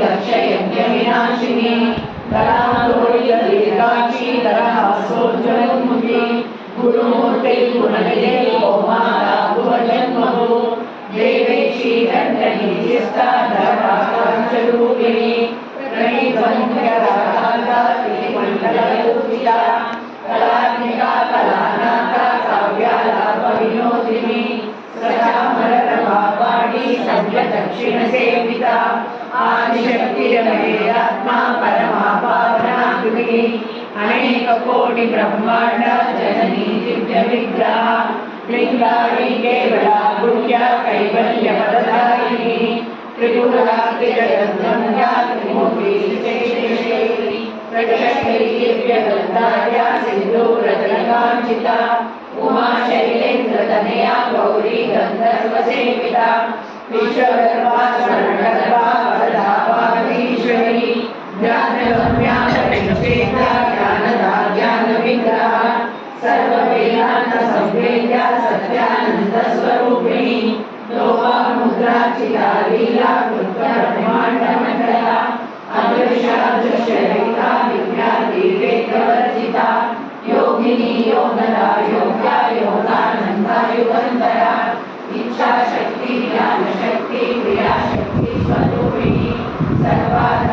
दक्षयज्ञविनाशिनी दीर्घाक्षी दरहासोज्ज्वलन्मुखी गुरुमूर्ते गुणनिधे ओमारा भुवजन्मभू देवी श्रीदण्डनीस्ता धर्माकांक्षरूपिणी प्रणीतमुख्यराधा श्रीमण्डलपूजिता कलात्मिका कलानाथा काव्यालापविनोदिनी सचामररमावाणी सव्यदक्षिणसेविता आदिशक्तिरमेयात्मा परमा पावनाकृति अनेककोटि ब्रह्मांड जननी दिव्यविग्रह लिंगारी केवला गुह्या कैवल्यपदधारिणी त्रिपुरा त्रिजगद्रम्या त्रिमूर्ति शेषेश्वरी प्रकृष्टै दिव्यगन्धार्या सिन्दूरतिलकाञ्चिता उमा शैलेन्द्रतनया गौरी गन्धर्वसेविता विश्वगर्भा स्वर्णगर्भा वरदा पार्वतीश्वरी ज्ञानगम्या परिणुपेता ज्ञानदा ज्ञानविग्रहा सर्ववेदान्तसंवेद्या सत्यानन्दस्वरूपिणी लोपामुद्रार्चिता लीला कृत्ब्रह्माण्डमण्डला अदृश्या दृश्यरहिता दिव्यादिवेद्यवर्जिता योगिनी योगदा योग्या योगानन्दा युगन्धरा इच्छाशक्ति ज्ञानशक्ति क्रियाशक्ति स्वरूपिणी सर्वार्थ